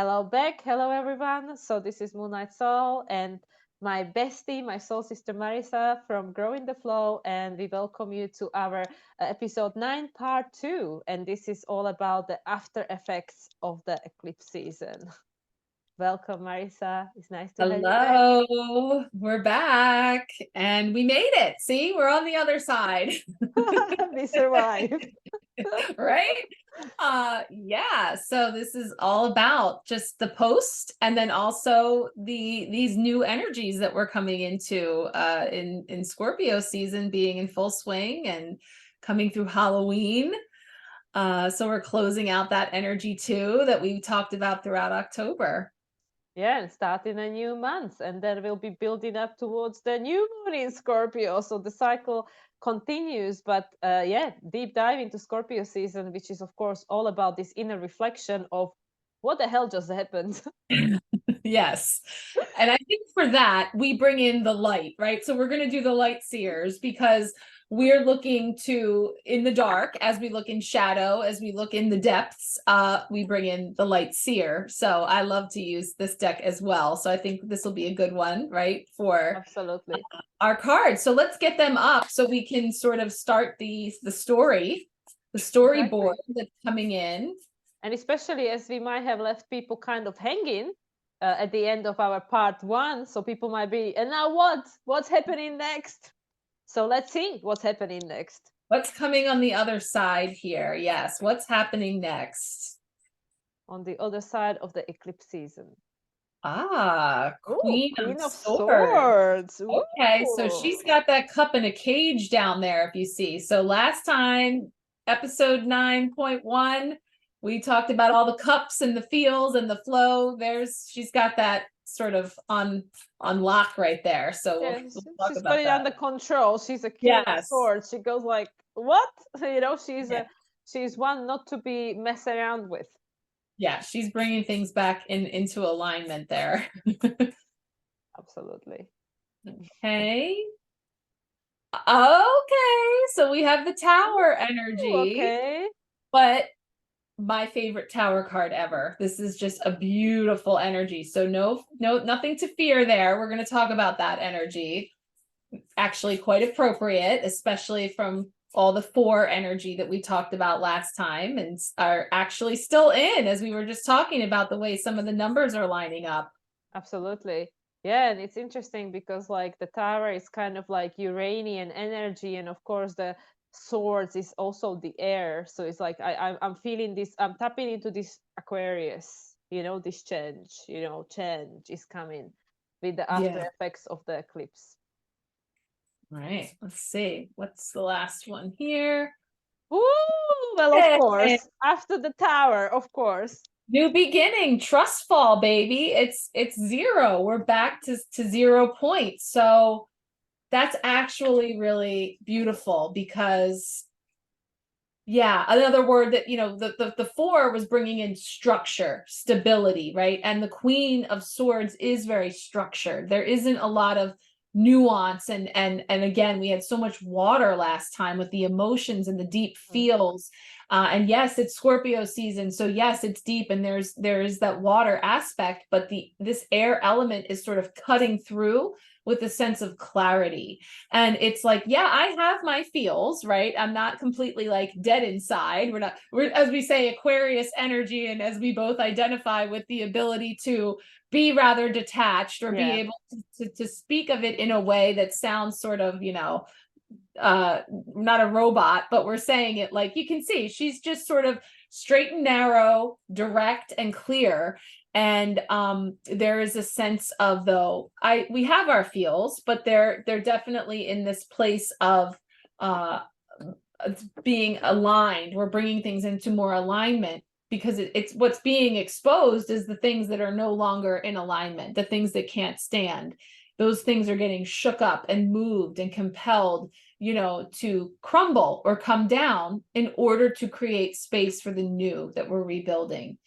Hello, Beck. Hello, everyone. So this is Moonlight Soul and my bestie, my soul sister Marissa from Growing the Flow, and we welcome you to our episode 9, part 2. And this is all about the after effects of the eclipse season. Welcome, Marissa. It's nice to have you back. Hello, we're back and we made it. See, we're on the other side. We survived. Right? Yeah, so this is all about just the post and then also these new energies that we're coming into in Scorpio season being in full swing and coming through Halloween. So we're closing out that energy too that we talked about throughout October. Yeah, and starting a new month, and then we'll be building up towards the new moon in Scorpio. So the cycle continues, but yeah, deep dive into Scorpio season, which is of course all about this inner reflection of what the hell just happened. Yes. And I think for that, we bring in the light, right? So we're going to do the light seers because we're looking to, in the dark, as we look in shadow, as we look in the depths, we bring in the light seer. So I love to use this deck as well. So I think this will be a good one, right, for Absolutely. our cards. So let's get them up so we can sort of start the story, the storyboard Exactly. that's coming in. And especially as we might have left people kind of hanging at the end of our part 1, so people might be, and now what? What's happening next? So let's see what's happening next. What's coming on the other side here? Yes, what's happening next? On the other side of the eclipse season. Ah, Oh, Queen of Queen of Swords. Swords. Okay, so Ooh. she's got that cup in a cage down there, if you see. So last time, episode 9.1, we talked about all the cups and the feels and the flow. She's got that sort of on lock right there. So Yeah, we'll talk she's got about it that. under control. She's a Queen of Yes. Swords. She goes like, what? Yeah. She's one not to be messed around with. Yeah, she's bringing things back into alignment there. Absolutely. Okay. Okay, so we have the tower Ooh, energy, okay. but my favorite tower card ever. This is just a beautiful energy. So nothing to fear there. We're going to talk about that energy. Actually quite appropriate, especially from all the 4 energy that we talked about last time and are actually still in, as we were just talking about the way some of the numbers are lining up. Absolutely. Yeah, and it's interesting because like the tower is kind of like Uranian energy, and of course the swords is also the air. So it's like I'm feeling this, I'm tapping into this Aquarius, this change, change is coming with the after Yeah. effects of the eclipse. All right. Let's see. What's the last one here? Ooh, well, of Hey. course, after the tower, of course. New beginning, trust fall, baby. It's 0. We're back to 0 points. So that's actually really beautiful because yeah, another word that the 4 was bringing in structure, stability, right? And the Queen of Swords is very structured. There isn't a lot of nuance and again, we had so much water last time with the emotions and the deep Mm. feels. And yes, it's Scorpio season, so yes, it's deep and there's that water aspect, but this air element is sort of cutting through with a sense of clarity. And it's like, yeah, I have my feels, right? I'm not completely like dead inside. We're, as we say, Aquarius energy. And as we both identify with the ability to be rather detached or be Yeah. able to speak of it in a way that sounds sort of, not a robot, but we're saying it like you can see she's just sort of straight and narrow, direct and clear. And there is a sense of, though, we have our feels, but they're definitely in this place of uh being aligned. We're bringing things into more alignment because it's what's being exposed is the things that are no longer in alignment, the things that can't stand. Those things are getting shook up and moved and compelled, to crumble or come down in order to create space for the new that we're rebuilding.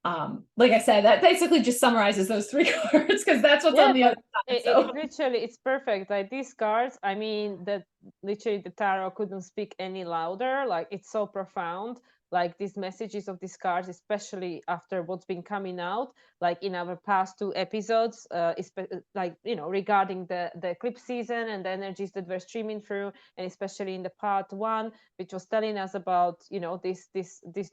Like I said, that basically just summarizes those 3 cards because that's what's on Yeah, the but other side. it So literally, it's perfect. Like these cards, I mean, that literally the tarot couldn't speak any louder. Like it's so profound. like these messages of these cards, especially after what's been coming out, like in our past 2 episodes, like, you know, regarding the eclipse season and the energies that we're streaming through, and especially in the part 1, which was telling us about, you know, this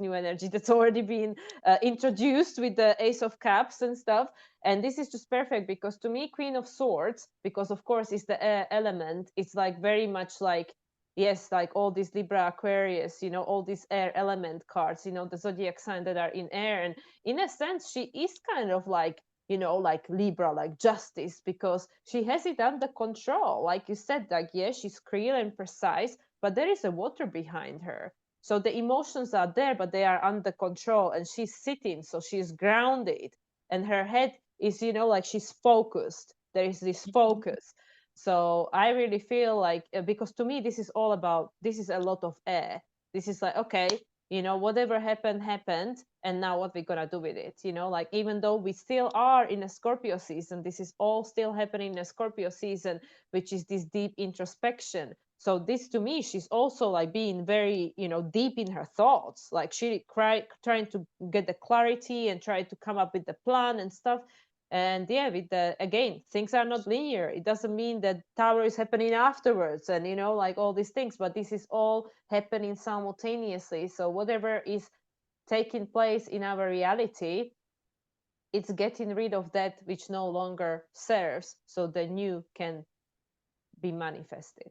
new energy that's already been introduced with the Ace of Cups and stuff. And this is just perfect, because to me, Queen of Swords, because of course it's the air element, it's like very much like, yes, like all these Libra, Aquarius, you know, all these air element cards, you know, the zodiac sign that are in air. And in a sense, she is kind of like, you know, like Libra, like justice, because she has it under control. Like you said, like, yeah, she's clear and precise, but there is a water behind her. So the emotions are there, but they are under control, and she's sitting, so she's grounded, and her head is, you know, like she's focused. There is this focus. So I really feel like, because to me, this is all about, this is a lot of air. This is like, okay, you know, whatever happened, happened. And now what we're going to do with it, you know, like, even though we still are in a Scorpio season, this is all still happening in a Scorpio season, which is this deep introspection. So this, to me, she's also like being very, you know, deep in her thoughts. Like she trying to get the clarity and try to come up with the plan and stuff. And yeah, with the, again, things are not linear. It doesn't mean that Tower is happening afterwards, and, you know, like all these things, but this is all happening simultaneously. So whatever is taking place in our reality, it's getting rid of that which no longer serves, so the new can be manifested.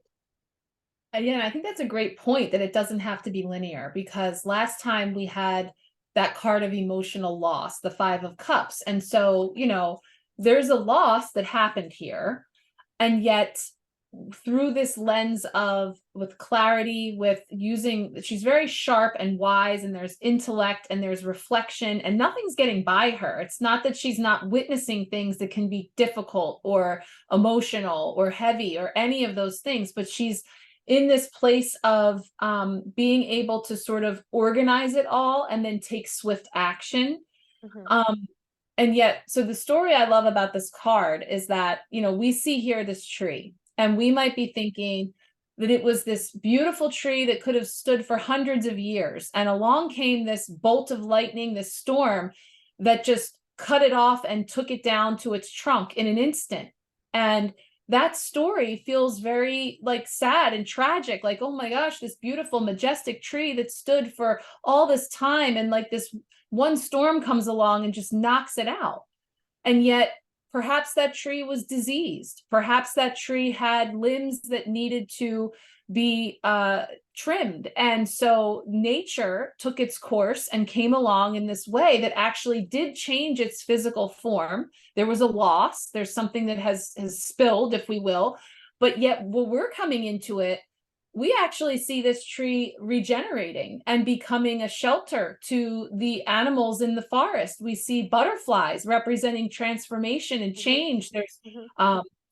Yeah, I think that's a great point, that it doesn't have to be linear, because last time we had that card of emotional loss, the 5 of Cups. And so, you know, there's a loss that happened here. And yet, through this lens of, with clarity, with using, she's very sharp and wise, and there's intellect and there's reflection, and nothing's getting by her. It's not that she's not witnessing things that can be difficult or emotional or heavy or any of those things, but she's in this place of being able to sort of organize it all and then take swift action. Mm-hmm. And yet, so the story I love about this card is that, you know, we see here this tree, and we might be thinking that it was this beautiful tree that could have stood for hundreds of years. And along came this bolt of lightning, this storm that just cut it off and took it down to its trunk in an instant. And that story feels very like sad and tragic, like, oh my gosh, this beautiful, majestic tree that stood for all this time, and like this one storm comes along and just knocks it out. And yet, perhaps that tree was diseased. Perhaps that tree had limbs that needed to be trimmed. And so nature took its course and came along in this way that actually did change its physical form. There was a loss. There's something that has spilled, if we will. But yet, when we're coming into it, we actually see this tree regenerating and becoming a shelter to the animals in the forest. We see butterflies representing transformation and change. There's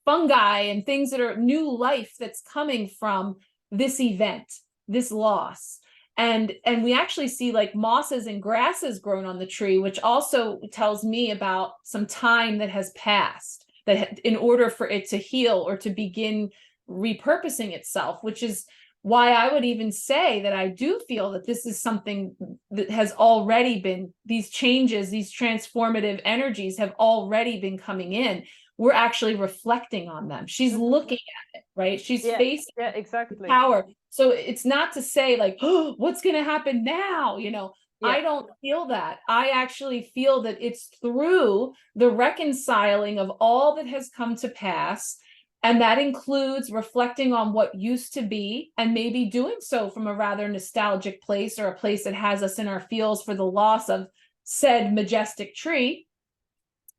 fungi and things that are new life that's coming from this event, this loss. And we actually see like mosses and grasses grown on the tree, which also tells me about some time that has passed, that in order for it to heal or to begin repurposing itself, which is why I would even say that I do feel that this is something that has already been, these changes, these transformative energies have already been coming in. We're actually reflecting on them. She's looking at it, right? She's facing exactly power. So it's not to say like, oh, what's going to happen now? You know, I don't feel that. I actually feel that it's through the reconciling of all that has come to pass. And that includes reflecting on what used to be, and maybe doing so from a rather nostalgic place, or a place that has us in our feels for the loss of said majestic tree.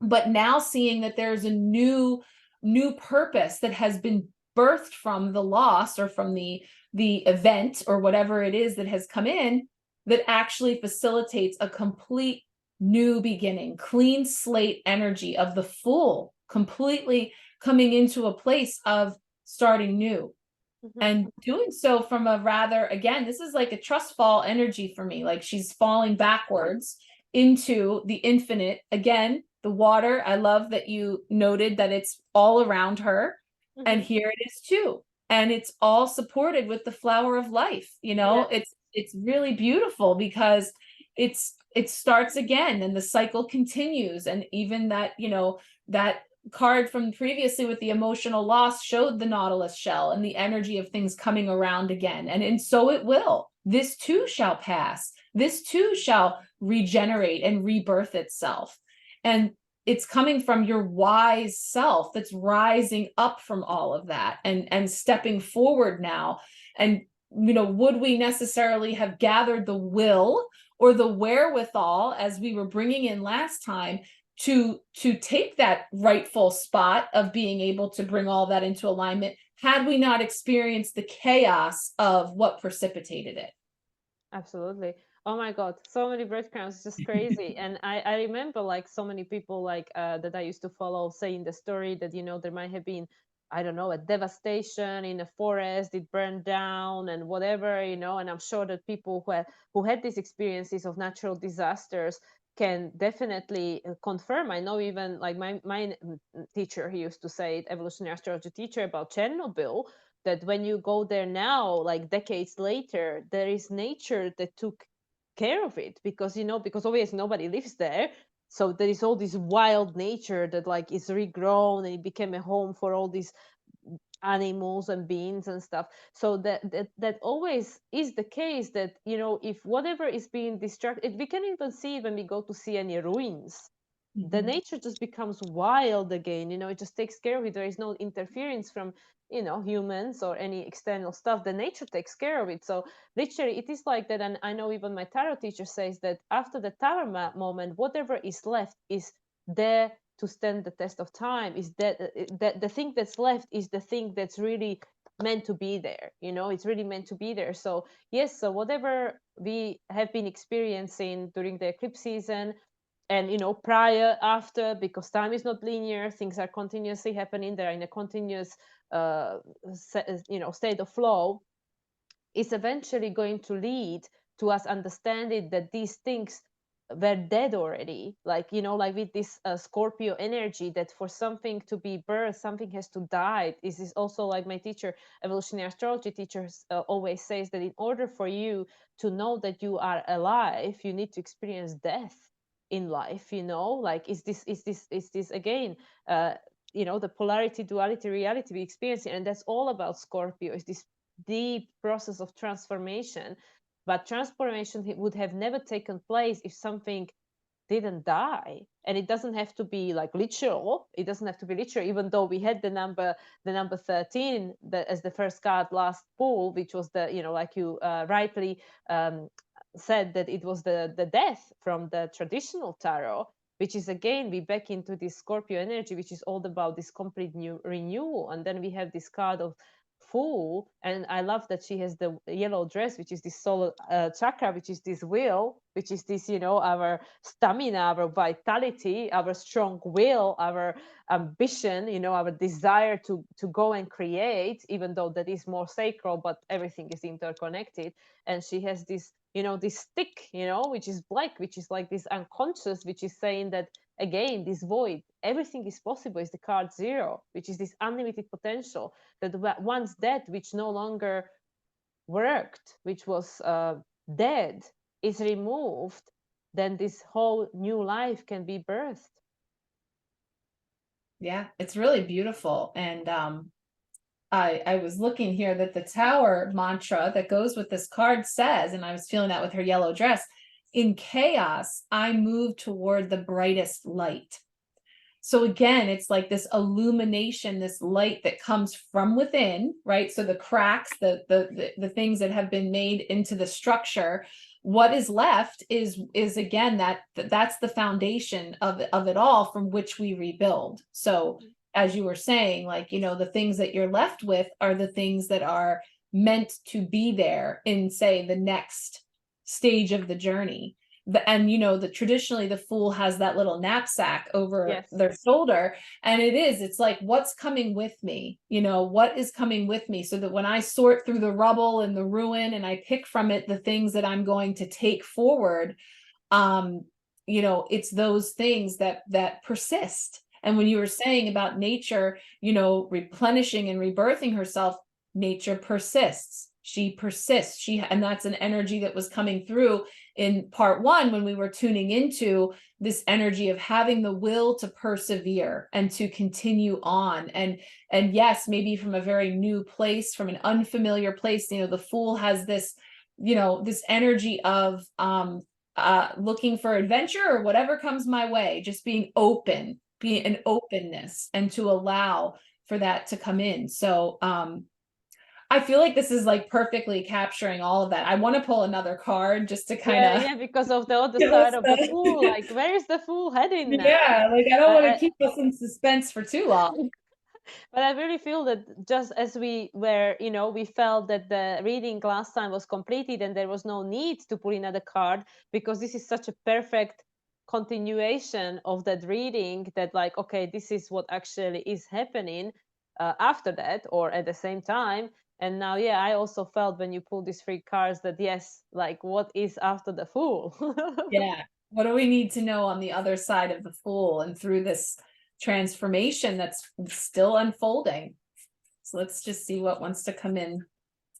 But now seeing that there's a new purpose that has been birthed from the loss, or from the event, or whatever it is that has come in, that actually facilitates a complete new beginning, clean slate energy of the Fool, completely coming into a place of starting new. And doing so from a rather, again, this is like a trust fall energy for me. Like she's falling backwards into the infinite. Again, the water, I love that you noted that it's all around her. And here it is too. And it's all supported with the flower of life. You know, it's it's really beautiful because it starts again and the cycle continues. And even that, that card from previously with the emotional loss showed the nautilus shell and the energy of things coming around again. And so it will. This too shall pass. This too shall regenerate and rebirth itself. And it's coming from your wise self that's rising up from all of that and stepping forward now. And, would we necessarily have gathered the will or the wherewithal, as we were bringing in last time, to take that rightful spot of being able to bring all that into alignment, had we not experienced the chaos of what precipitated it? Absolutely. Oh my God, so many breadcrumbs, just crazy. And I remember like so many people like that I used to follow saying the story that, there might have been, I don't know, a devastation in a forest, it burned down and whatever, and I'm sure that people who had these experiences of natural disasters can definitely confirm. I know even like my teacher, he used to say it, evolutionary astrology teacher, about Chernobyl, that when you go there now, like decades later, there is nature that took care of it, because because obviously nobody lives there, so there is all this wild nature that like is regrown and it became a home for all these animals and beings and stuff. So that always is the case, that if whatever is being destructed, we can even see it when we go to see any ruins. The nature just becomes wild again. It just takes care of it. There is no interference from humans or any external stuff. The nature takes care of it. So literally it is like that. And I know even my tarot teacher says that after the tarot moment, whatever is left is there to stand the test of time. Is that the thing that's left is the thing that's really meant to be there. It's really meant to be there. So yes, so whatever we have been experiencing during the eclipse season, and prior, after, because time is not linear, things are continuously happening, they're in a continuous state of flow, is eventually going to lead to us understanding that these things were dead already, like like with this Scorpio energy, that for something to be birthed, something has to die. This is also like my teacher, evolutionary astrology teacher, always says that in order for you to know that you are alive, you need to experience death in life. Like is this again the polarity, duality, reality we experience, and that's all about Scorpio, is this deep process of transformation. But transformation would have never taken place if something didn't die. And it doesn't have to be like literal. It doesn't have to be literal, even though we had the number 13 as the first card last pool, which was the like you rightly said, that it was the death from the traditional tarot, which is again, we back into this Scorpio energy, which is all about this complete new renewal. And then we have this card of Fool, and I love that she has the yellow dress, which is this solar chakra, which is this will, which is this our stamina, our vitality, our strong will, our ambition, our desire to go and create, even though that is more sacral, but everything is interconnected. And she has this this stick, which is black, which is like this unconscious, which is saying that again, this void, everything is possible, is the card 0, which is this unlimited potential, that once dead, which no longer worked, which was dead, is removed, then this whole new life can be birthed. Yeah, it's really beautiful. And I was looking here that the Tower mantra that goes with this card says, and I was feeling that with her yellow dress, in chaos, I move toward the brightest light. So again, it's like this illumination, this light that comes from within, right? So the cracks, the things that have been made into the structure, what is left is again that's the foundation of it all, from which we rebuild. So as you were saying, like the things that you're left with are the things that are meant to be there in, say, the next stage of the journey. And traditionally the Fool has that little knapsack over their shoulder, and it's like, what's coming with me, what is coming with me, so that when I sort through the rubble and the ruin and I pick from it the things that I'm going to take forward, it's those things that persist. And when you were saying about nature replenishing and rebirthing herself, nature persists. She persists. And that's an energy that was coming through in part one when we were tuning into this energy of having the will to persevere and to continue on. And yes, maybe from a very new place, from an unfamiliar place, the Fool has this, this energy of looking for adventure or whatever comes my way, just being open, being an openness, and to allow for that to come in. So I feel like this is like perfectly capturing all of that. I want to pull another card just to kind of because of the other side of the Fool, like where is the Fool heading now? Yeah, like I don't want to keep us in suspense for too long. But I really feel that just as we were, we felt that the reading last time was completed and there was no need to put another card, because this is such a perfect continuation of that reading, that like, okay, this is what actually is happening after that or at the same time. And now, yeah, I also felt when you pull these three cards that yes, like what is after the Fool? Yeah. What do we need to know on the other side of the Fool and through this transformation that's still unfolding? So let's just see what wants to come in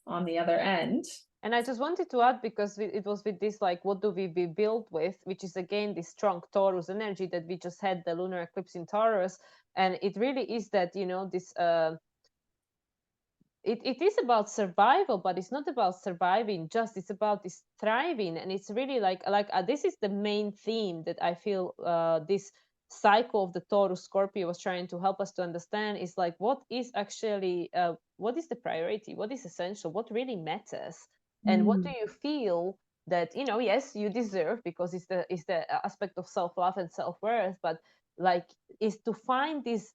on the other end. And I just wanted to add, because it was with this, like, what do we be built with, which is again this strong Taurus energy that we just had the lunar eclipse in Taurus. And it really is that, this it is about survival, but it's not about surviving just, it's about this thriving. And it's really like this is the main theme that I feel this cycle of the Taurus Scorpio was trying to help us to understand, is like what is actually what is the priority, what is essential, what really matters, and what do you feel that yes, you deserve, because it's the aspect of self-love and self-worth, but like is to find these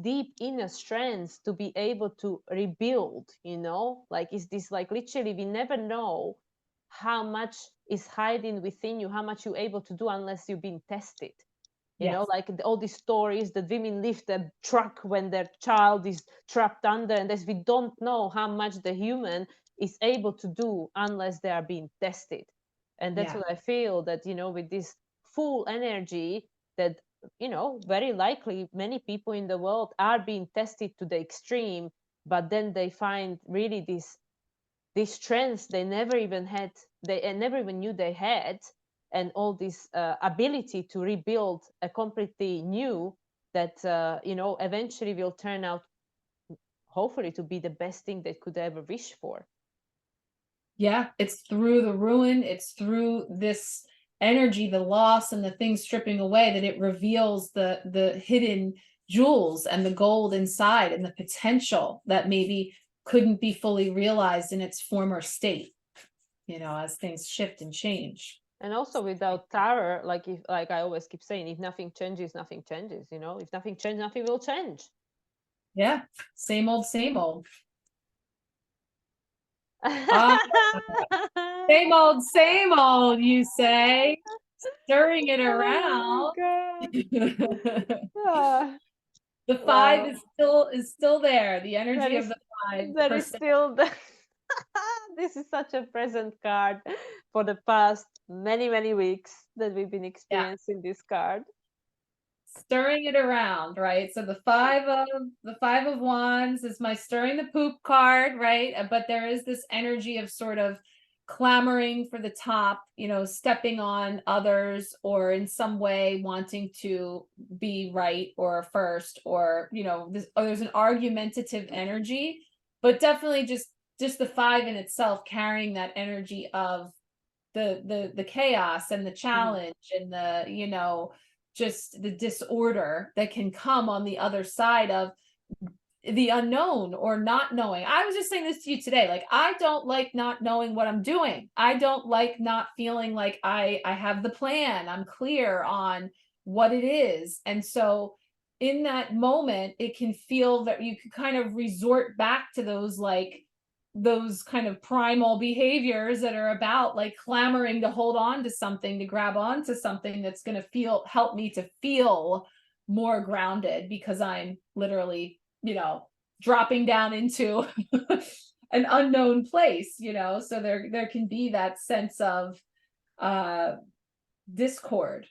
deep inner strengths to be able to rebuild, like is this like literally we never know how much is hiding within you, how much you're able to do unless you've been tested. Like all these stories that women lift a truck when their child is trapped under, and as we don't know how much the human is able to do unless they are being tested. And that's what I feel, that with this full energy, that very likely many people in the world are being tested to the extreme, but then they find really these strengths they never even had, they never even knew they had, and all this ability to rebuild a completely new, that eventually will turn out hopefully to be the best thing they could ever wish for. Yeah, it's through the ruin, it's through this energy, the loss and the things stripping away, that it reveals the hidden jewels and the gold inside and the potential that maybe couldn't be fully realized in its former state, as things shift and change. And also without terror, like I always keep saying, if nothing changes, nothing changes. If nothing changes, nothing will change. Yeah, same old, same old. Same old, you say, stirring it around. Oh The five is still there. The energy of the five. That is still the this is such a present card for the past many weeks that we've been experiencing this card. Stirring it around, right? So the five of wands is my stirring the poop card, right? But there is this energy of sort of clamoring for the top, stepping on others, or in some way wanting to be right or first, or there's an argumentative energy, but definitely just the five in itself carrying that energy of the chaos and the challenge and the just the disorder that can come on the other side of the unknown or not knowing. I was just saying this to you today. Like, I don't like not knowing what I'm doing. I don't like not feeling like I have the plan. I'm clear on what it is. And so in that moment, it can feel that you can kind of resort back to those kind of primal behaviors that are about like clamoring to hold on to something, to grab onto something that's going to help me to feel more grounded, because I'm literally, dropping down into an unknown place, so there can be that sense of discord.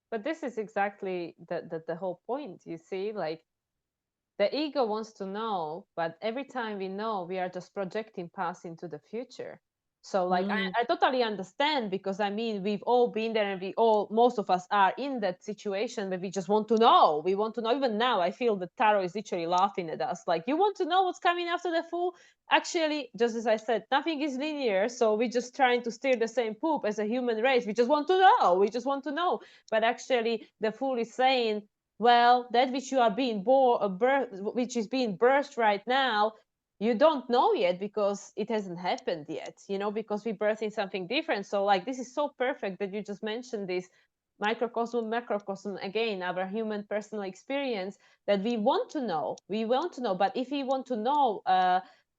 But this is exactly the whole point, you see, like the ego wants to know, but every time we know, we are just projecting past into the future. So like Mm, I totally understand, because I mean we've all been there, and we all, most of us are in that situation where we just want to know. We want to know. Even now I feel the tarot is literally laughing at us, like, you want to know what's coming after the fool. Actually, just as I said, nothing is linear, so we're just trying to steer the same poop as a human race. We just want to know, we just want to know. But actually the fool is saying, well, that which you are being born, which is being birthed right now, you don't know yet, because it hasn't happened yet, because we're birthing something different. So like, this is so perfect that you just mentioned this microcosm, macrocosm, again, our human personal experience, that we want to know. But if we want to know,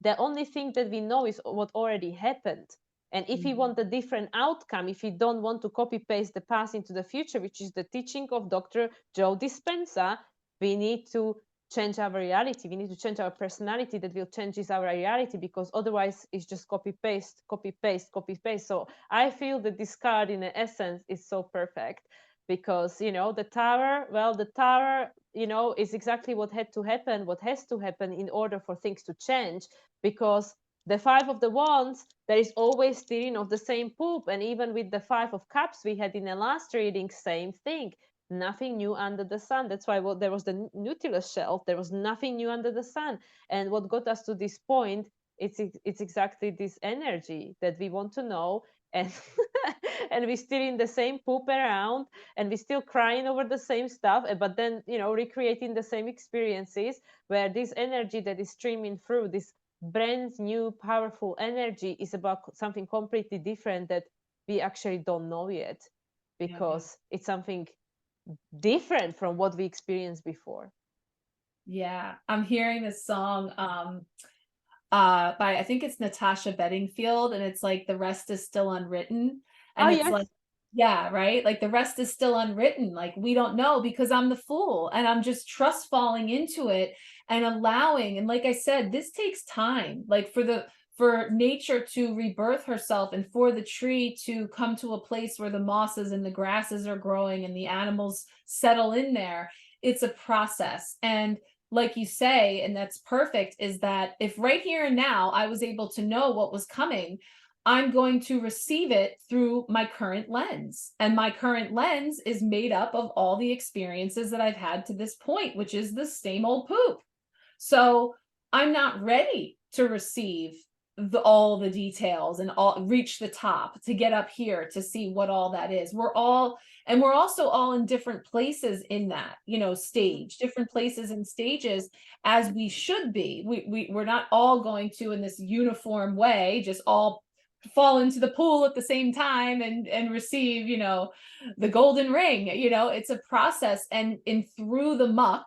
the only thing that we know is what already happened. And if we mhm. want a different outcome, if we don't want to copy paste the past into the future, which is the teaching of Dr. Joe Dispenza, we need to change our reality. We need to change our personality, that will change our reality, because otherwise it's just copy paste, copy paste, copy paste. So I feel that this card in essence is so perfect, because the tower, well, the tower, is exactly what had to happen, what has to happen in order for things to change. Because the five of the wands, there is always steering of the same poop. And even with the five of cups we had in the last reading, same thing. Nothing new under the sun. That's why there was the Nautilus shelf. There was nothing new under the sun. And what got us to this point, it's exactly this energy that we want to know. And and we're still in the same poop around, and we're still crying over the same stuff, but then recreating the same experiences, where this energy that is streaming through, this brand new powerful energy, is about something completely different that we actually don't know yet, Yeah. because it's something different from what we experienced before. Yeah. I'm hearing this song by I think it's Natasha Bedingfield, and it's like the rest is still unwritten. Oh And it's yes. like, yeah, right? Like the rest is still unwritten. Like we don't know because I'm the fool and I'm just trust falling into it and allowing. And like I said, this takes time. Like for nature to rebirth herself and for the tree to come to a place where the mosses and the grasses are growing and the animals settle in there. It's a process. And like you say, and that's perfect, is that if right here and now I was able to know what was coming, I'm going to receive it through my current lens. And my current lens is made up of all the experiences that I've had to this point, which is the same old poop. So I'm not ready to receive all the details and all reach the top to get up here to see what all that is. We're also all in different places in that, stage, different places and stages, as we should be. We're not all going to, in this uniform way, just all fall into the pool at the same time and receive, the golden ring. It's a process, and in through the muck,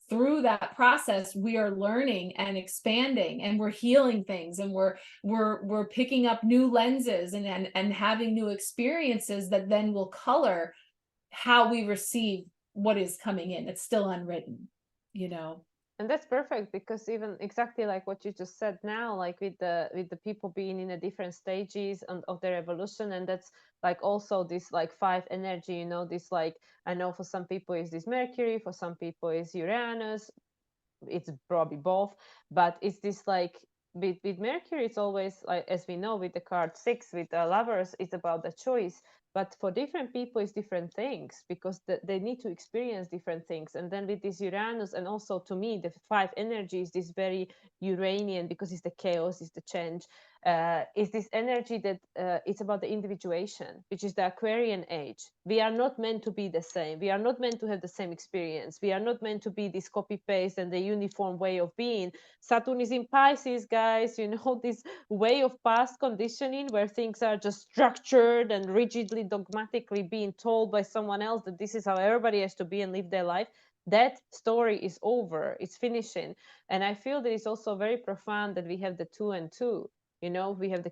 through that process, we are learning and expanding, and we're healing things, and we're picking up new lenses and having new experiences that then will color how we receive what is coming in. It's still unwritten, you know. And that's perfect, because even exactly like what you just said now, like with the people being in a different stages of their evolution. And that's like also this like five energy, this, like, I know for some people is this Mercury, for some people is Uranus, it's probably both. But it's this like, with Mercury, it's always like, as we know, with the card six, with lovers, it's about the choice. But for different people it's different things, because they need to experience different things. And then with this Uranus, and also to me the five energies, this very Uranian, because it's the chaos, it's the change, is this energy that it's about the individuation, which is the Aquarian age. We are not meant to be the same. We are not meant to have the same experience. We are not meant to be this copy paste and the uniform way of being. Saturn is in Pisces, guys. This way of past conditioning, where things are just structured and rigidly, dogmatically being told by someone else that this is how everybody has to be and live their life. That story is over. It's finishing. And I feel that it's also very profound that we have the two and two. We have the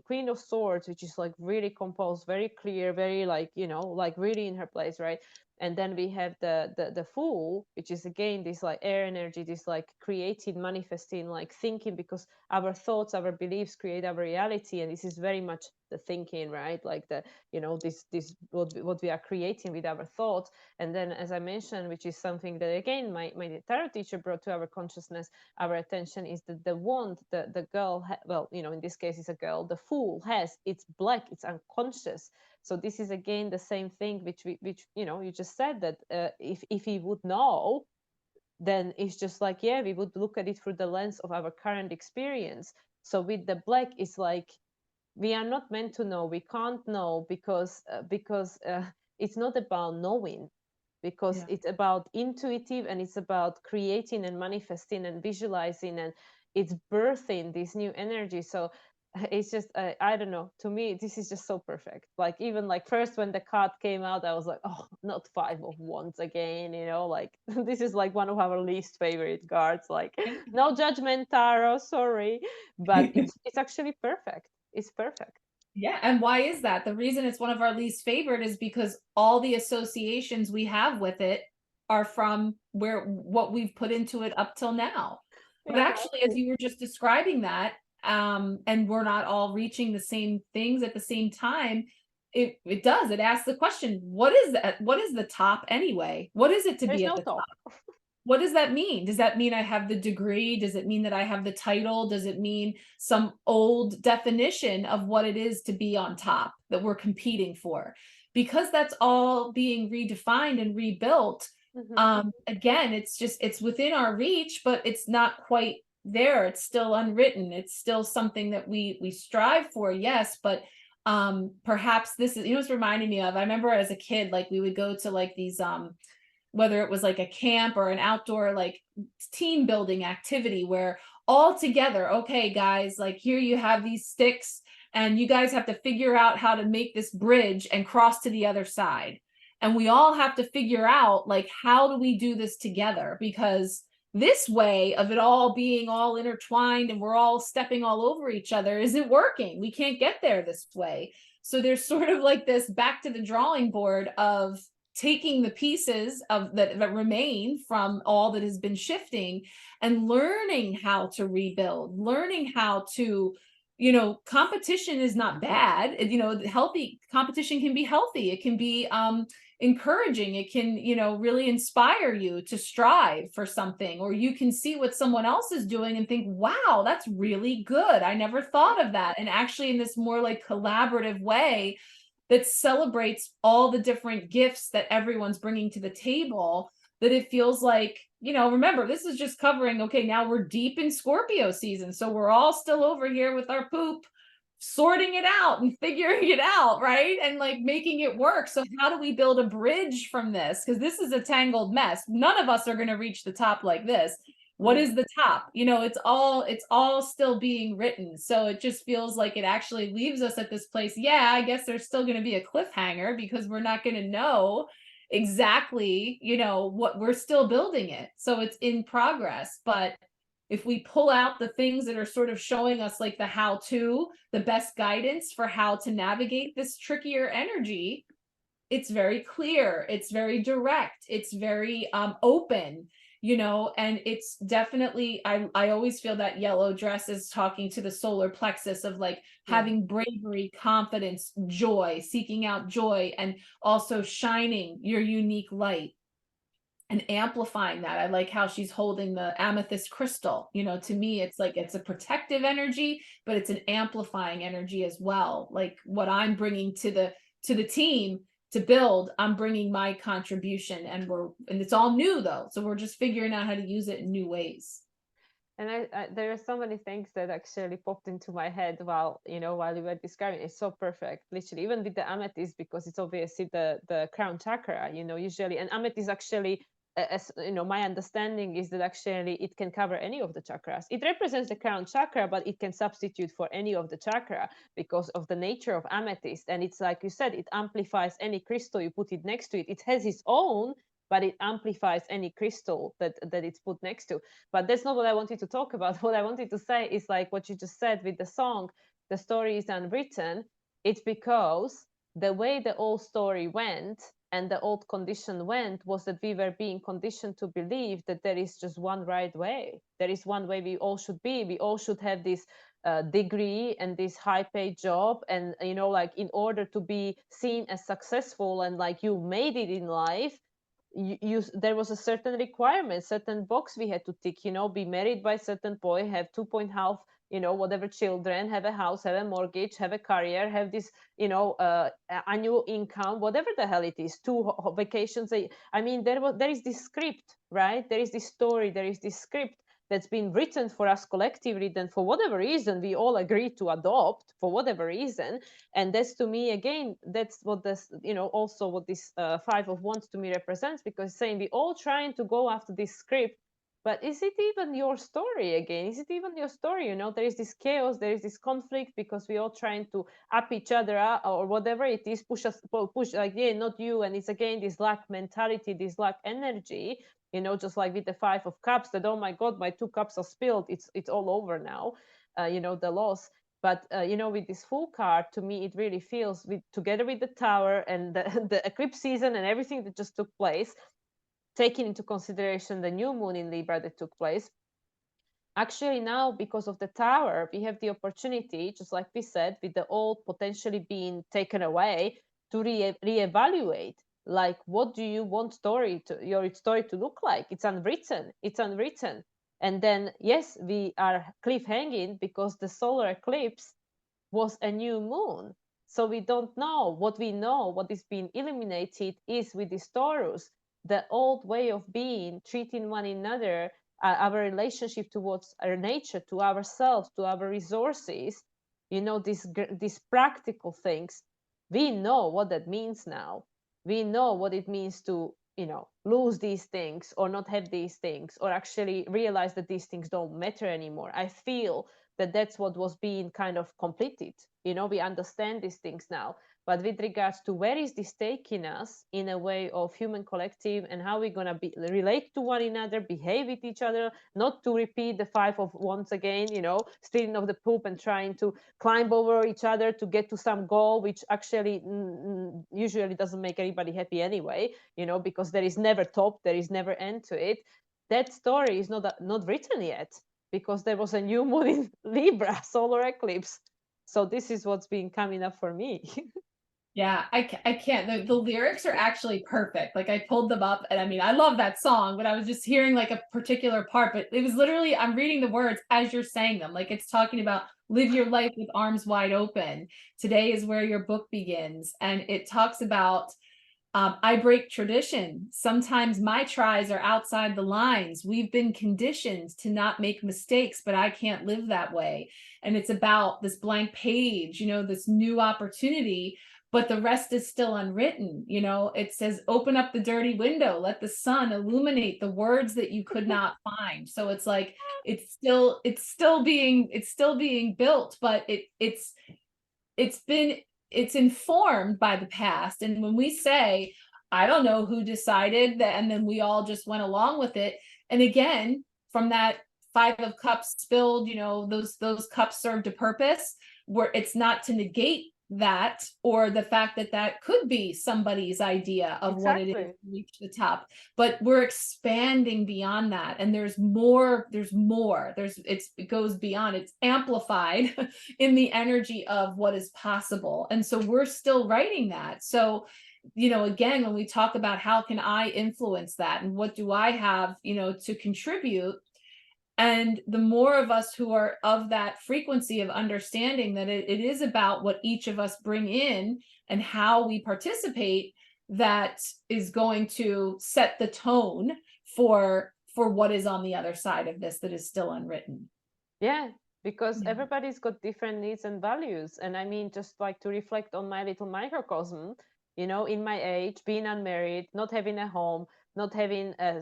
Queen of Swords, which is like really composed, very clear, very like, like really in her place, right? And then we have the Fool, which is again this like air energy, this like creating, manifesting, like thinking, because our thoughts, our beliefs create our reality, and this is very much the thinking, right? Like the, you know, this what we are creating with our thoughts. And then, as I mentioned, which is something that again my tarot teacher brought to our consciousness, our attention, is that the wand, the girl, well, you know, in this case it's a girl, the Fool has, it's black, it's unconscious. So this is again the same thing which you know, you just said that if he would know, then it's just like, yeah, we would look at it through the lens of our current experience. So with the black, it's like we are not meant to know, we can't know, because it's not about knowing, because Yeah. it's about intuitive, and it's about creating and manifesting and visualizing, and it's birthing this new energy. So it's just I don't know, to me this is just so perfect. Like even like first when the card came out, I was like, oh, not Five of Wands again, you know, like this is like one of our least favorite cards. Like no judgment, Taro, sorry, but it's actually perfect. It's perfect. Yeah, and why is that? The reason it's one of our least favorite is because all the associations we have with it are from where what we've put into it up till now. But actually, as Exactly. you were just describing that, and we're not all reaching the same things at the same time, it does. It asks the question, what is that? What is the top anyway? What is it to There's be at no the top. top? What does that mean? Does that mean I have the degree? Does it mean that I have the title? Does it mean some old definition of what it is to be on top that we're competing for? Because that's all being redefined and rebuilt. Mhm. Again, it's just, it's within our reach, but it's not quite there. It's still unwritten. It's still something that we strive for, yes, but perhaps this is, you know, it's reminding me of, I remember as a kid, like we would go to like these whether it was like a camp or an outdoor like team building activity where all together, okay guys, like here you have these sticks and you guys have to figure out how to make this bridge and cross to the other side, and we all have to figure out like how do we do this together, because this way of it all being all intertwined and we're all stepping all over each other isn't working. We can't get there this way. So there's sort of like this back to the drawing board of taking the pieces of that remain from all that has been shifting and learning how to rebuild, learning how to, you know, competition is not bad. You know, healthy competition can be healthy. It can be encouraging. It can, you know, really inspire you to strive for something, or you can see what someone else is doing and think, wow, that's really good. I never thought of that. And actually in this more like collaborative way that celebrates all the different gifts that everyone's bringing to the table, that it feels like, you know, remember, this is just covering, okay, now we're deep in Scorpio season. So we're all still over here with our poop, sorting it out and figuring it out, right? And like making it work. So how do we build a bridge from this? Because this is a tangled mess. None of us are going to reach the top like this. What Mm. is the top? You know, it's all still being written. So it just feels like it actually leaves us at this place. Yeah, I guess there's still going to be a cliffhanger because we're not going to know exactly, you know, what we're still building it. So it's in progress. But if we pull out the things that are sort of showing us like the how to, the best guidance for how to navigate this trickier energy, it's very clear, it's very direct, it's very open, you know, and it's definitely, I always feel that yellow dress is talking to the solar plexus of like Yeah. having bravery, confidence, joy, seeking out joy, and also shining your unique light and amplifying that. I like how she's holding the amethyst crystal. You know, to me, it's like it's a protective energy, but it's an amplifying energy as well. Like what I'm bringing to the team to build, I'm bringing my contribution, and it's all new though. So we're just figuring out how to use it in new ways. And there are so many things that actually popped into my head while, you know, while you were describing. It's so perfect, literally, even with the amethyst, because it's obviously the crown chakra, you know, usually. And amethyst actually, as you know, my understanding is that actually it can cover any of the chakras. It represents the crown chakra, but it can substitute for any of the chakra because of the nature of amethyst. And it's like you said, it amplifies any crystal you put it next to it. It has its own, but it amplifies any crystal that it's put next to. But that's not what I wanted to talk about. What I wanted to say is like what you just said with the song, the story is unwritten. It's because the way the old story went, and the old condition went was that we were being conditioned to believe that there is just one right way. There is one way we all should be. We all should have this degree and this high paid job. And, like in order to be seen as successful and like you made it in life, there was a certain requirement, certain box we had to tick, be married by a certain point, have 2.5, whatever children, have a house, have a mortgage, have a career, have this, annual income, whatever the hell it is, two vacations. I mean, there is this script, right? There is this story, there is this script that's been written for us collectively, then for whatever reason we all agreed to adopt, for whatever reason. And that's, to me, again, that's what this, also what this Five of Wands to me represents, because saying we all trying to go after this script, but is it even your story? Again, is it even your story? There is this chaos, there is this conflict, because we all trying to up each other up, or whatever it is, push like, yeah, not you. And it's again this lack mentality, this lack energy, just like with the Five of Cups, that, oh my god, my 2 cups are spilled, it's all over now, the loss. But with this Fool card, to me it really feels, together with the Tower and the eclipse season and everything that just took place, taking into consideration the new moon in Libra that took place, actually now, because of the Tower, we have the opportunity, just like we said, with the old potentially being taken away, to reevaluate, like, what do you want your story to look like? It's unwritten. And then, yes, we are cliffhanging because the solar eclipse was a new moon. So we don't know. What we know, what is being illuminated, is with this Taurus, the old way of being, treating one another, our relationship towards our nature, to ourselves, to our resources, these practical things. We know what that means now. We know what it means to, lose these things, or not have these things, or actually realize that these things don't matter anymore. I feel that that's what was being kind of completed. We understand these things now. But with regards to where is this taking us in a way of human collective, and how we're going to relate to one another, behave with each other, not to repeat the Five of Wands again, stealing of the poop and trying to climb over each other to get to some goal, which actually usually doesn't make anybody happy anyway, because there is never top, there is never end to it. That story is not written yet, because there was a new moon in Libra, solar eclipse. So this is what's been coming up for me. Yeah, I can't. The lyrics are actually perfect. Like, I pulled them up, and I mean, I love that song, but I was just hearing like a particular part, but it was literally, I'm reading the words as you're saying them. Like, it's talking about live your life with arms wide open. Today is where your book begins. And it talks about, I break tradition. Sometimes my tries are outside the lines. We've been conditioned to not make mistakes, but I can't live that way. And it's about this blank page, this new opportunity, but the rest is still unwritten. It says, open up the dirty window, let the sun illuminate the words that you could not find. So it's like, it's still being built, but it's informed by the past. And when we say, I don't know who decided that, and then we all just went along with it. And again, from that Five of Cups spilled, those cups served a purpose, where it's not to negate that, or the fact that could be somebody's idea of what it is to reach the top, but we're expanding beyond that. And there's more, it goes beyond, it's amplified in the energy of what is possible. And so we're still writing that. So, again, when we talk about how can I influence that, and what do I have, to contribute, and the more of us who are of that frequency of understanding that it is about what each of us bring in and how we participate, that is going to set the tone for what is on the other side of this that is still unwritten. Yeah, because everybody's got different needs and values. And I mean, just like to reflect on my little microcosm, in my age, being unmarried, not having a home, not having a,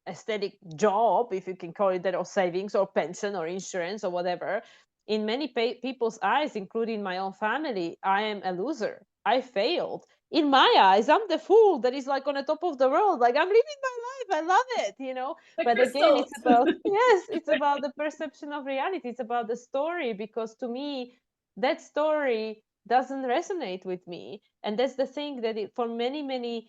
a steady job, if you can call it that, or savings or pension or insurance or whatever. In many people's eyes, including my own family, I am a loser. I failed. In my eyes, I'm the fool that is like on the top of the world. Like, I'm living my life. I love it, The But crystals. again, it's about, yes, it's about the perception of reality. It's about the story, because to me, that story doesn't resonate with me. And that's the thing, that for many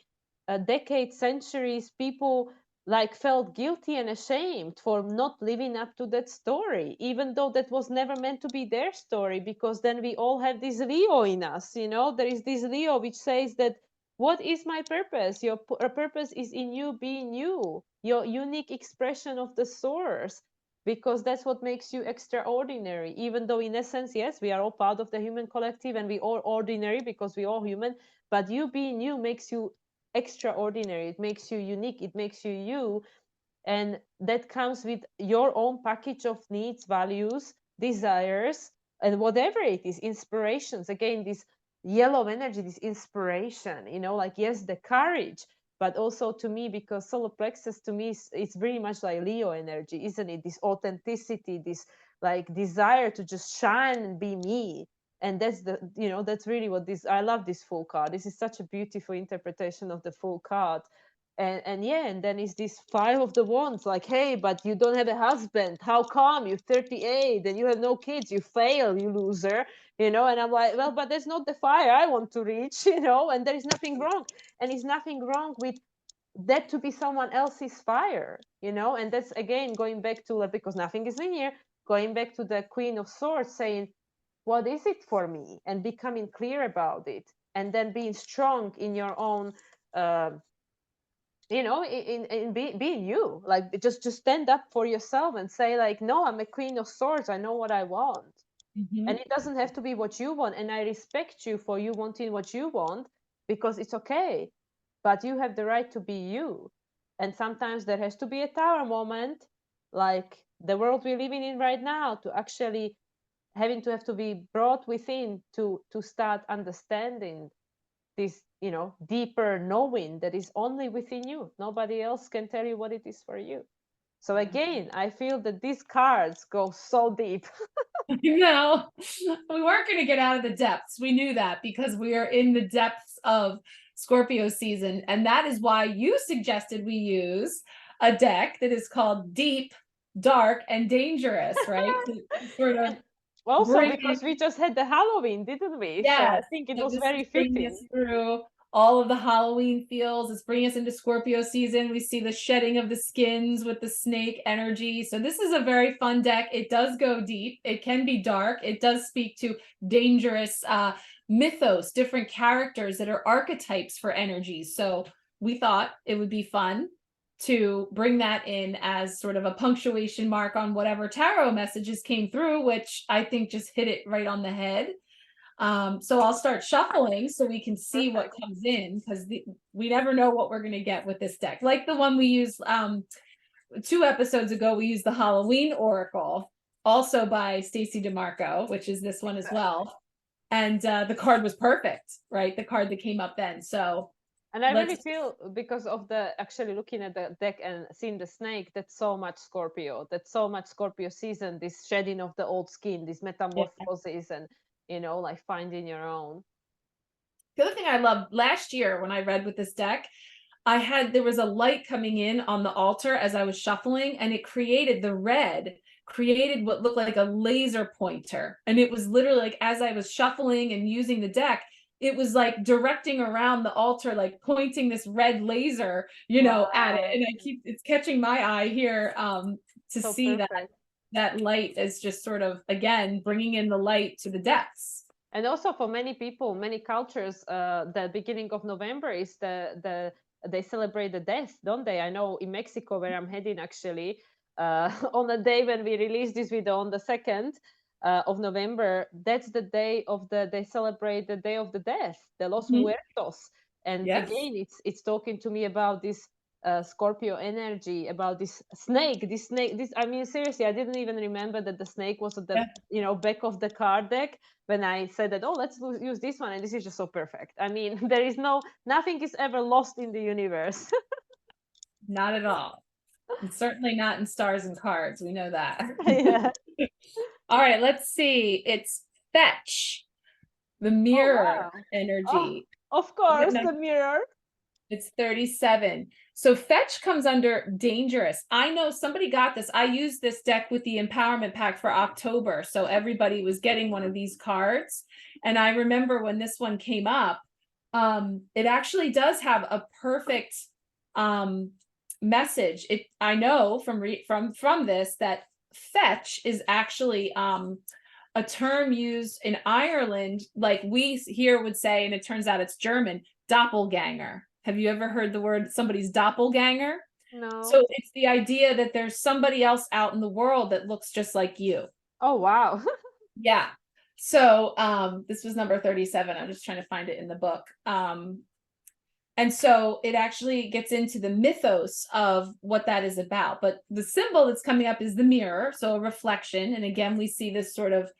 decades, centuries, people like felt guilty and ashamed for not living up to that story, even though that was never meant to be their story, because then we all have this Leo in us, there is this Leo which says that, what is my purpose? Your purpose is in you being you, your unique expression of the source, because that's what makes you extraordinary. Even though in essence, yes, we are all part of the human collective and we all ordinary because we all human, but you being you makes you extraordinary. It makes you unique. It makes you you. And that comes with your own package of needs, values, desires, and whatever it is, inspirations. Again, this yellow energy, this inspiration, like, yes, the courage, but also to me, because solar plexus to me it's very much like Leo energy, isn't it? This authenticity, this like desire to just shine and be me. And that's that's really what this, I love this full card. This is such a beautiful interpretation of the full card. And yeah, and then is this Five of the Wands, like, hey, but you don't have a husband, how come? You're 38 and you have no kids, you fail, you loser. And I'm like, well, but that's not the fire I want to reach. And there is nothing wrong. And it's nothing wrong with that to be someone else's fire. And that's again going back to, like, because nothing is linear, going back to the Queen of Swords, saying, what is it for me? And becoming clear about it, and then being strong in your own uh, being you, like, just stand up for yourself and say, like, no, I'm a Queen of Swords, I know what I want. And it doesn't have to be what you want, and I respect you for you wanting what you want, because it's okay, but you have the right to be you. And sometimes there has to be a tower moment, like the world we're living in right now, to actually have to be brought within to start understanding this deeper knowing that is only within you. Nobody else can tell you what it is for you. So again, I feel that these cards go so deep. No, we weren't going to get out of the depths. We knew that because we are in the depths of Scorpio season. And that is why you suggested we use a deck that is called Deep, Dark, and Dangerous, right? To sort of Also, bring because in, we just had the Halloween, didn't we? So I yes. think it So was this is very bringing fitting. us through all of the Halloween feels. It's bringing us into Scorpio season. We see the shedding of the skins with the snake energy. So this is a very fun deck. It does go deep. It can be dark. It does speak to dangerous mythos, different characters that are archetypes for energies. So we thought it would be fun to bring that in as sort of a punctuation mark on whatever tarot messages came through, which I think just hit it right on the head. So I'll start shuffling so we can see what comes in, because we never know what we're going to get with this deck. Like the one we used 2 episodes ago, we used the Halloween Oracle, also by Stacey DeMarco, which is this one as well. And the card was perfect, right? The card that came up then. So, and I really feel, because of the actually looking at the deck and seeing the snake, that's so much Scorpio. That's so much Scorpio season. This shedding of the old skin, this metamorphosis, and like finding your own. The other thing I loved last year when I read with this deck, there was a light coming in on the altar as I was shuffling, and it created what looked like a laser pointer. And it was literally like, as I was shuffling and using the deck, it was like directing around the altar, like pointing this red laser, at it. And it's catching my eye here to so see perfect. that light is just sort of, again, bringing in the light to the depths. And also for many people, many cultures, the beginning of November is they celebrate the death, don't they? I know in Mexico, where I'm heading, actually, on the day when we release this video, on the 2nd of November, that's the day they celebrate the Day of the Death, the Los Muertos. And again, it's talking to me about this Scorpio energy, about this snake. I mean, seriously, I didn't even remember that the snake was at the back of the card deck when I said that, oh, let's use this one, and this is just so perfect. I mean, there is nothing is ever lost in the universe. Not at all. And certainly not in stars and cards. We know that. Yeah. All right, let's see. It's Fetch, the mirror energy. Oh, of course, the mirror. It's 37. So fetch comes under dangerous. I know somebody got this. I used this deck with the empowerment pack for October. So everybody was getting one of these cards. And I remember when this one came up, it actually does have a perfect message. I know from this that fetch is actually a term used in Ireland, like we here would say, and it turns out it's German, doppelganger. Have you ever heard the word somebody's doppelganger? No. So it's the idea that there's somebody else out in the world that looks just like you. Oh, wow. Yeah. So this was number 37. I'm just trying to find it in the book. And so it actually gets into the mythos of what that is about. But the symbol that's coming up is the mirror, so a reflection. And again, we see this sort of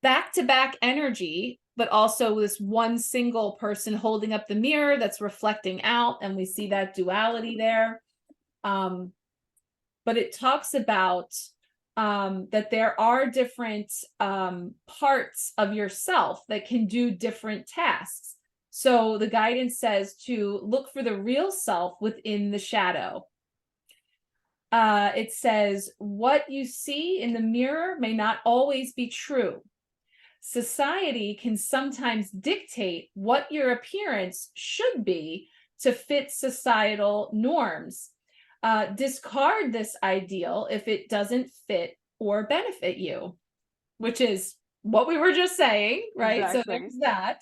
back-to-back energy, but also this one single person holding up the mirror that's reflecting out, and we see that duality there. But it talks about that there are different parts of yourself that can do different tasks. So the guidance says to look for the real self within the shadow. It says, what you see in the mirror may not always be true. Society can sometimes dictate what your appearance should be to fit societal norms. Discard this ideal if it doesn't fit or benefit you, which is what we were just saying, right? Exactly. So there's that.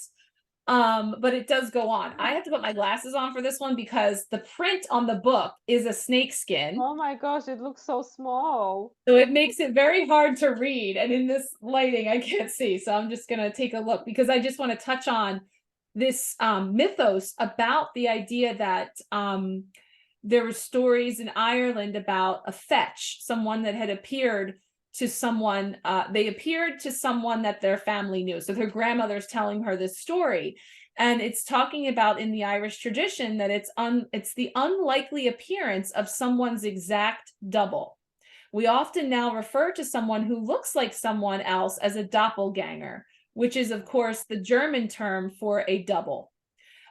But it does go on. I have to put my glasses on for this one because the print on the book is a snake skin. Oh my gosh, it looks so small. So it makes it very hard to read. And in this lighting, I can't see. So I'm just going to take a look because I just want to touch on this mythos about the idea that there were stories in Ireland about a fetch, someone that had appeared to someone, they appeared to someone that their family knew. So their grandmother's telling her this story. And it's talking about in the Irish tradition that it's the unlikely appearance of someone's exact double. We often now refer to someone who looks like someone else as a doppelganger, which is, of course, the German term for a double.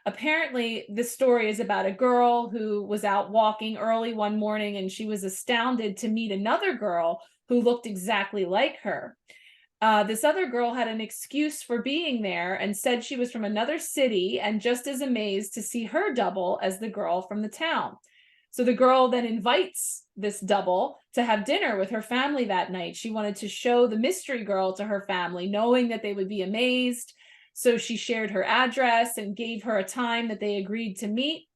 Apparently, this story is about a girl who was out walking early one morning and she was astounded to meet another girl who looked exactly like her. This other girl had an excuse for being there and said she was from another city and just as amazed to see her double as the girl from the town. So the girl then invites this double to have dinner with her family that night. She wanted to show the mystery girl to her family, knowing that they would be amazed. So she shared her address and gave her a time that they agreed to meet.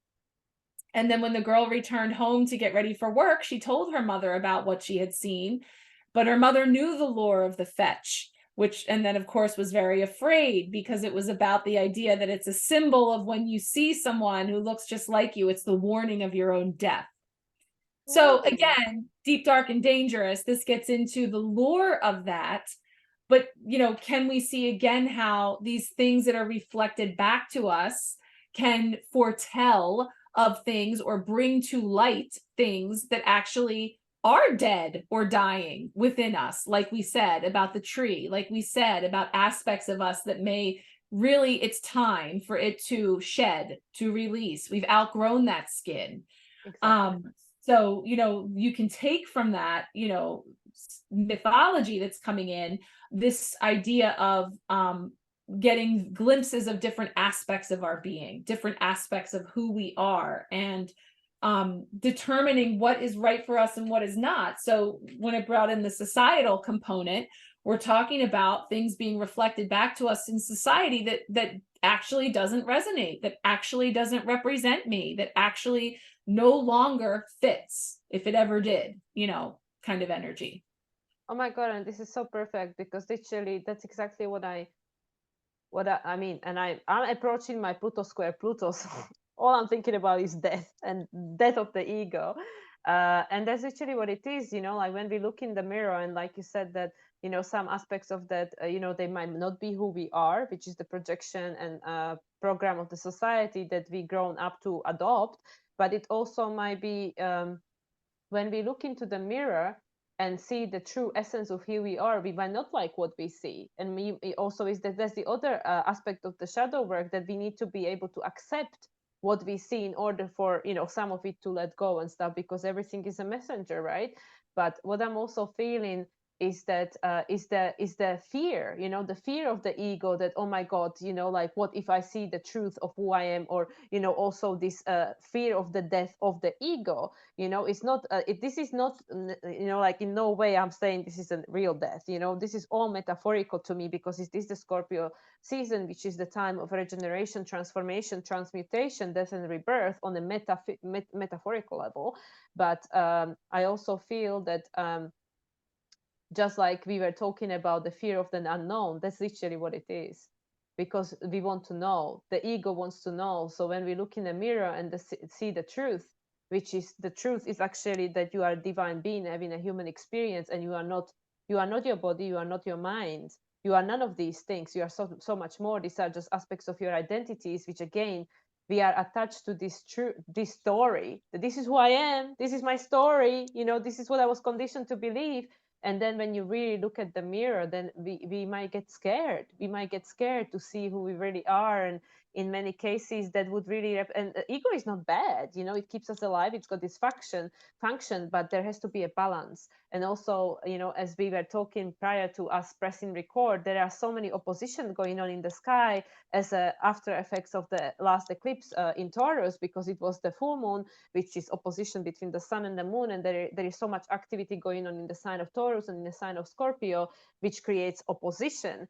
And then when the girl returned home to get ready for work, she told her mother about what she had seen. But her mother knew the lore of the fetch, and then, of course, was very afraid because it was about the idea that it's a symbol of when you see someone who looks just like you, it's the warning of your own death. So again, deep, dark, and dangerous. This gets into the lore of that. But, can we see again how these things that are reflected back to us can foretell of things or bring to light things that actually are dead or dying within us, like we said about the tree, like we said about aspects of us that may really, it's time for it to shed, to release. We've outgrown that skin. Exactly. So, you can take from that, mythology that's coming in, this idea of getting glimpses of different aspects of our being, different aspects of who we are, and determining what is right for us and what is not. So when it brought in the societal component, we're talking about things being reflected back to us in society that actually doesn't resonate, that actually doesn't represent me, that actually no longer fits, if it ever did, kind of energy. Oh my God, and this is so perfect because literally that's exactly what I mean. And I'm approaching my Pluto square Pluto, so all I'm thinking about is death and death of the ego. And that's actually what it is, like when we look in the mirror and like you said that, some aspects of that, they might not be who we are, which is the projection and program of the society that we grown up to adopt. But it also might be when we look into the mirror and see the true essence of who we are, we might not like what we see. And me also is that's the other aspect of the shadow work, that we need to be able to accept what we see in order for, you know, some of it to let go and stuff, because everything is a messenger, right? But what I'm also feeling is that is the fear, you know, the fear of the ego, that, oh my god, you know, like, what if I see the truth of who I am? Or, you know, also this fear of the death of the ego. You know, it's not this is not, you know, like, in no way I'm saying this is a real death. You know, this is all metaphorical to me, because it is the Scorpio season, which is the time of regeneration, transformation, transmutation, death and rebirth on a metaphorical level. But I also feel that just like we were talking about the fear of the unknown, that's literally what it is, because we want to know, the ego wants to know. So when we look in the mirror and see the truth, which is the truth is actually that you are a divine being having a human experience, and you are not your body, you are not your mind, you are none of these things, you are so much more. These are just aspects of your identities, which again, we are attached to this story, that this is who I am, this is my story, you know, this is what I was conditioned to believe. And then when you really look at the mirror, then we might get scared, to see who we really are. And in many cases that would really and ego is not bad, you know, it keeps us alive, it's got this function, but there has to be a balance. And also, you know, as we were talking prior to us pressing record, there are so many opposition going on in the sky as a after effects of the last eclipse in Taurus, because it was the full moon, which is opposition between the sun and the moon, and there is so much activity going on in the sign of Taurus and in the sign of Scorpio, which creates opposition.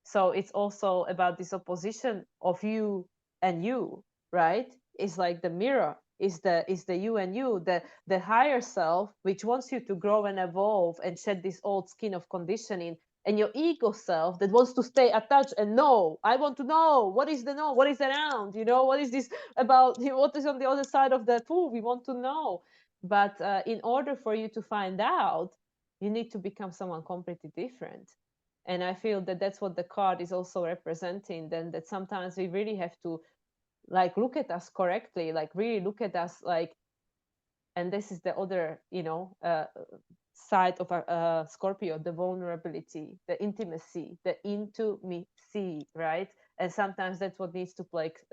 So it's also about this opposition of you and you, right? It's like the mirror is the you and you, the higher self, which wants you to grow and evolve and shed this old skin of conditioning, and your ego self that wants to stay attached and know, I want to know what is the know, what is around, you know, what is this about, what is on the other side of the pool, we want to know. But in order for you to find out, you need to become someone completely different. And I feel that that's what the card is also representing, then, that sometimes we really have to, like, look at us correctly, like really look at us, like, and this is the other, you know, side of a Scorpio, the vulnerability, the intimacy, right? And sometimes that's what needs to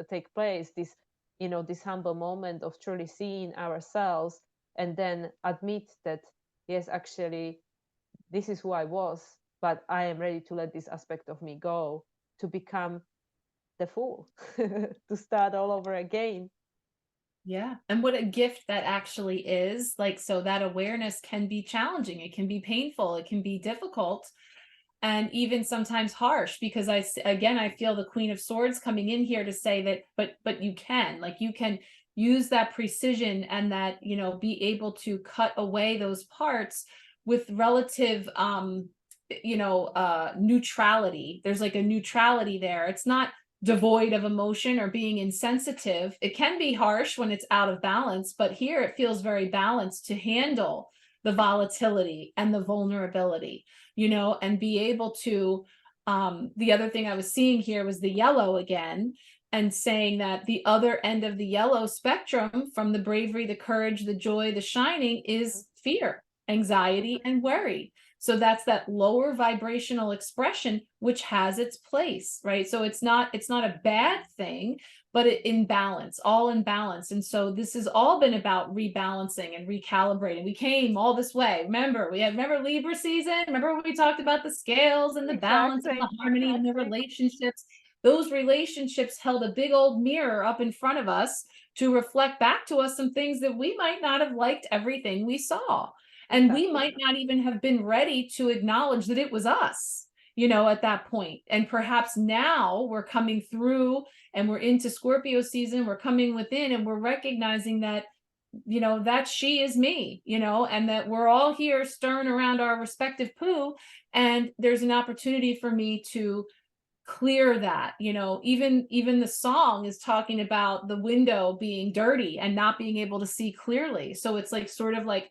take place, this, you know, this humble moment of truly seeing ourselves, and then admit that, yes, actually, this is who I was, but I am ready to let this aspect of me go, to become the fool, to start all over again. Yeah. And what a gift that actually is. Like, so that awareness can be challenging. It can be painful. It can be difficult, and even sometimes harsh, because I feel the Queen of Swords coming in here to say that, but you can use that precision, and that, you know, be able to cut away those parts with relative, neutrality. There's like a neutrality there. It's not devoid of emotion or being insensitive. It can be harsh when it's out of balance, but here it feels very balanced to handle the volatility and the vulnerability, you know, and be able to, the other thing I was seeing here was the yellow again, and saying that the other end of the yellow spectrum, from the bravery, the courage, the joy, the shining, is fear, anxiety, and worry. So that's that lower vibrational expression, which has its place, right? So it's not a bad thing, but in balance, all in balance. And so this has all been about rebalancing and recalibrating. We came all this way. Remember Libra season? Remember when we talked about the scales and the balance and the harmony and the relationships? Those relationships held a big old mirror up in front of us to reflect back to us some things that we might not have liked everything we saw. And we might not even have been ready to acknowledge that it was us, you know, at that point. And perhaps now we're coming through and we're into Scorpio season, we're coming within, and we're recognizing that, you know, that she is me, you know, and that we're all here stirring around our respective poo. And there's an opportunity for me to clear that, you know. Even the song is talking about the window being dirty and not being able to see clearly. So it's like sort of like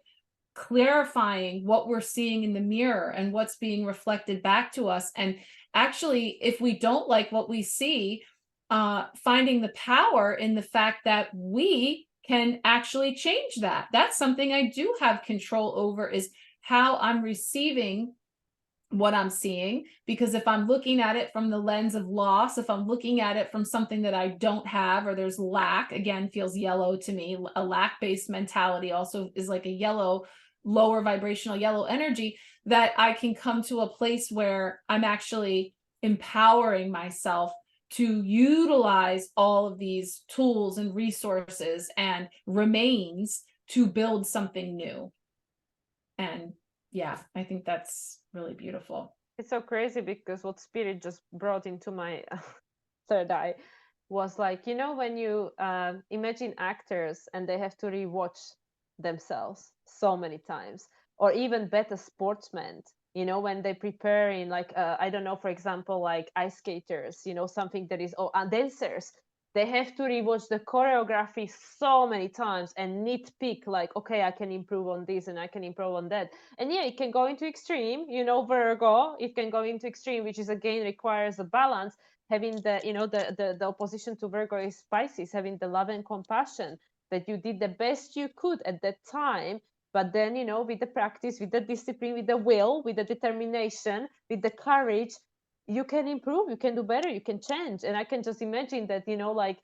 clarifying what we're seeing in the mirror and what's being reflected back to us. And actually, if we don't like what we see, finding the power in the fact that we can actually change that. That's something I do have control over, is how I'm receiving what I'm seeing, because if I'm looking at it from the lens of loss, if I'm looking at it from something that I don't have, or there's lack, again, feels yellow to me. A lack-based mentality also is like a yellow, lower vibrational yellow energy, that I can come to a place where I'm actually empowering myself to utilize all of these tools and resources and remains to build something new. And yeah, I think that's really beautiful. It's so crazy because what spirit just brought into my third eye was like, you know, when you imagine actors and they have to rewatch themselves so many times, or even better sportsmen, you know, when they prepare in like, I don't know, for example, like ice skaters, you know, something that is, oh, dancers, they have to rewatch the choreography so many times and nitpick like, okay, I can improve on this and I can improve on that. And yeah, it can go into extreme, you know, Virgo, it can go into extreme, which is again requires a balance. Having the, you know, the opposition to Virgo is Pisces, having the love and compassion, that you did the best you could at that time, but then, you know, with the practice, with the discipline, with the will, with the determination, with the courage, you can improve, you can do better, you can change. And I can just imagine that, you know, like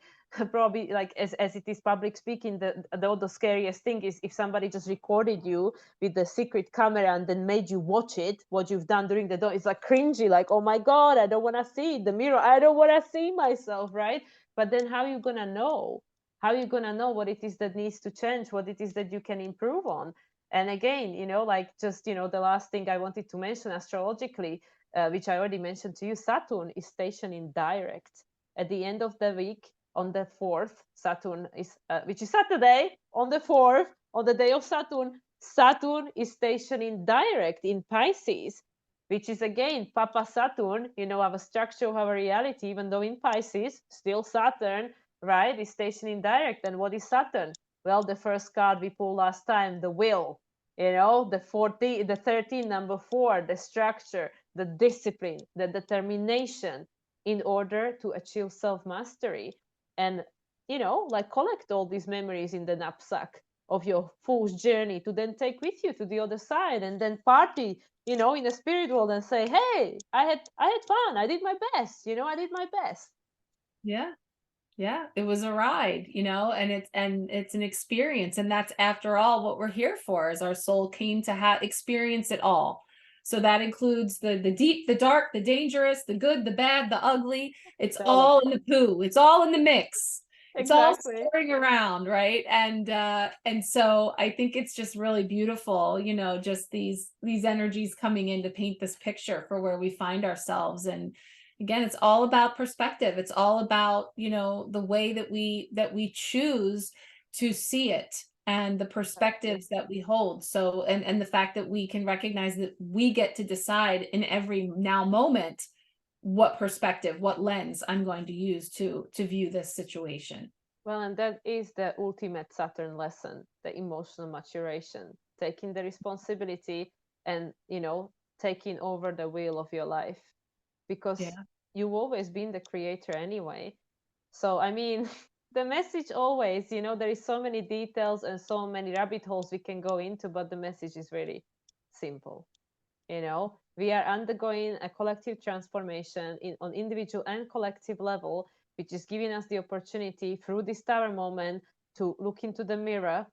probably like as it is public speaking, the scariest thing is if somebody just recorded you with the secret camera and then made you watch it, what you've done during the day. It's like cringy, like, oh my god, I don't want to see the mirror, I don't want to see myself, right? But then how are you gonna know, how are you gonna know what it is that needs to change, what it is that you can improve on? And again, you know, like just, you know, the last thing I wanted to mention astrologically, which I already mentioned to you, Saturn is stationed in direct at the end of the week. On the 4th, Saturn is, which is Saturday, on the 4th, on the day of Saturn, Saturn is stationed in direct in Pisces, which is again Papa Saturn, you know, our structure of our reality, even though in Pisces, still Saturn, right, is stationed in direct. And what is Saturn? Well, the first card we pulled last time, the will, you know, the 40, the 13, number 4, the structure, the discipline, the determination in order to achieve self-mastery. And, you know, like collect all these memories in the knapsack of your fool's journey to then take with you to the other side and then party, you know, in the spirit world and say, hey, I had fun, I did my best, you know, I did my best. Yeah. Yeah, it was a ride, you know, and it's an experience, and that's after all what we're here for, is our soul came to have experience it all. So that includes the deep, the dark, the dangerous, the good, the bad, the ugly. It's All of all it. in the poo. It's all in the mix. It's all Exactly. stirring around, right? And so I think it's just really beautiful, you know, just these energies coming in to paint this picture for where we find ourselves. And again, it's all about perspective. It's all about, you know, the way that we choose to see it, and the Exactly. perspectives that we hold. So and the fact that we can recognize that we get to decide in every now moment what perspective, what lens I'm going to use to view this situation. Well, and that is the ultimate Saturn lesson, the emotional maturation, taking the responsibility and, you know, taking over the wheel of your life, because Yeah. you've always been the creator anyway. So, I mean, the message always, you know, there is so many details and so many rabbit holes we can go into, but the message is very simple. You know, we are undergoing a collective transformation on individual and collective level, which is giving us the opportunity through this tower moment to look into the mirror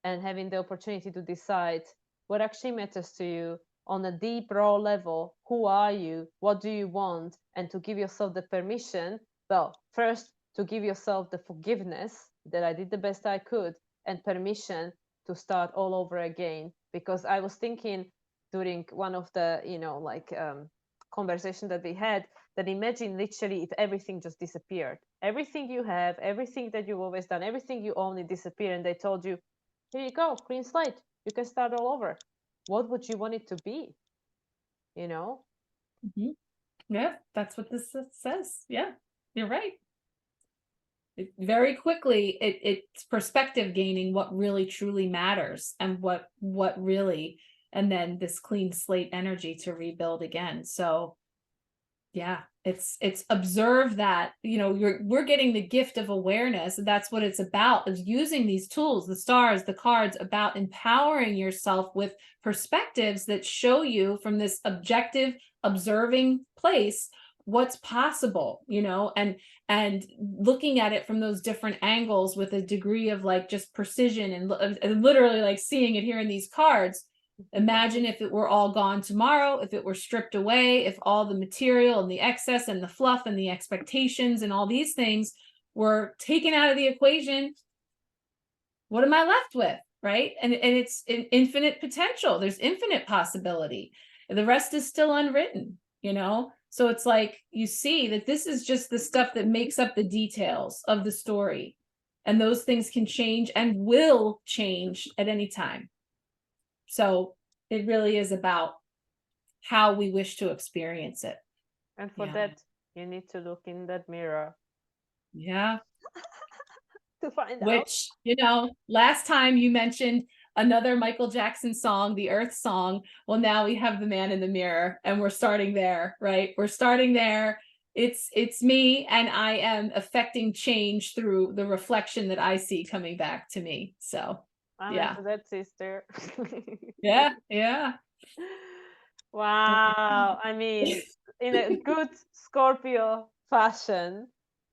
and having the opportunity to decide what actually matters to you on a deep raw level. Who are you, what do you want, and to give yourself the permission, well, first to give yourself the forgiveness that I did the best I could, and permission to start all over again. Because I was thinking during one of the, you know, like conversation that we had, that imagine literally if everything just disappeared, everything you have, everything that you've always done, everything you own, it disappeared, and they told you, here you go, clean slate, you can start all over. What would you want it to be, you know? Mhm. Yeah, that's what this says. Yeah, you're right. Very quickly it's perspective gaining, what really truly matters, and what really, and then this clean slate energy to rebuild again. So Yeah, it's observe that, you know, we're getting the gift of awareness. That's what it's about, is using these tools, the stars, the cards, about empowering yourself with perspectives that show you from this objective observing place what's possible, you know, and looking at it from those different angles with a degree of like just precision and literally like seeing it here in these cards. Imagine if it were all gone tomorrow, if it were stripped away, if all the material and the excess and the fluff and the expectations and all these things were taken out of the equation. What am I left with? Right. And it's an infinite potential. There's infinite possibility. The rest is still unwritten, you know? So it's like you see that this is just the stuff that makes up the details of the story. And those things can change and will change at any time. So it really is about how we wish to experience it. And for that, you need to look in that mirror. Yeah. To find out. Which, you know, last time you mentioned another Michael Jackson song, the Earth song. Well, now we have the man in the mirror, and we're starting there, right? We're starting there. It's me, and I am affecting change through the reflection that I see coming back to me. So I'm yeah. into that, sister. Yeah. Wow. I mean, in a good Scorpio fashion,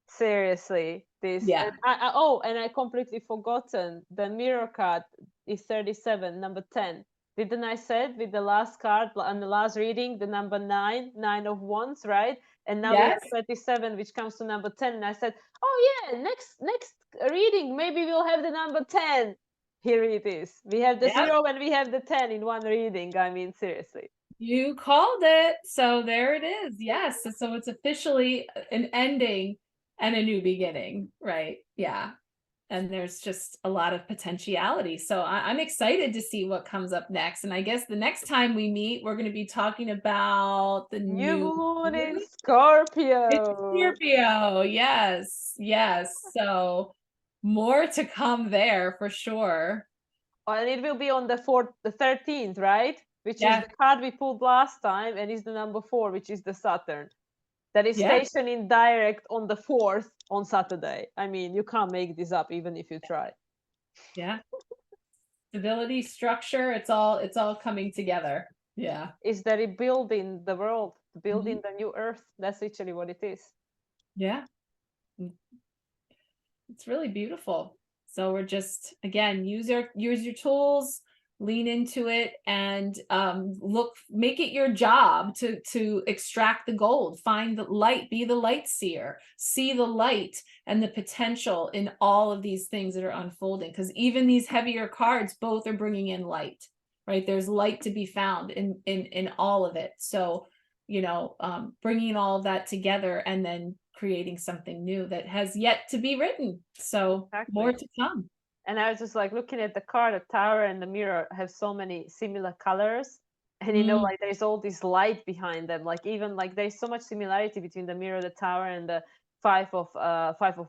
seriously, this. Yeah. And I completely forgotten the mirror card is 37, number 10. Didn't I said with the last card and the last reading, the number 9, 9 of wands, right? And now we have Yes. 37, which comes to number 10. And I said, oh yeah, next reading, maybe we'll have the number 10. Here it is. We have the 0 and we have the 10 in one reading. I mean, seriously. You called it. So there it is. Yes. So it's officially an ending and a new beginning, right? Yeah. And there's just a lot of potentiality. So I'm excited to see what comes up next. And I guess the next time we meet, we're going to be talking about the New new moon in Scorpio. It's Scorpio. Yes. Yes. So more to come there for sure. And it will be on the 13th, right? Which is the card we pulled last time, and is the number 4, which is the Saturn. That is stationed in direct on the 4th on Saturday. I mean, you can't make this up even if you try. Yeah. Stability, structure, it's all coming together. Yeah. Is that rebuilding the world, building the new earth. That's literally what it is. Yeah. It's really beautiful. So we're just, again, use your tools, lean into it, and make it your job to extract the gold, find the light, be the light seer, see the light and the potential in all of these things that are unfolding. Because even these heavier cards, both are bringing in light, right? There's light to be found in all of it. So, you know, bringing all of that together and then creating something new that has yet to be written. So more to come. And I was just like looking at the card, the tower and the mirror have so many similar colors. And you know, like there's all this light behind them. Like even like there's so much similarity between the mirror, the tower, and the five of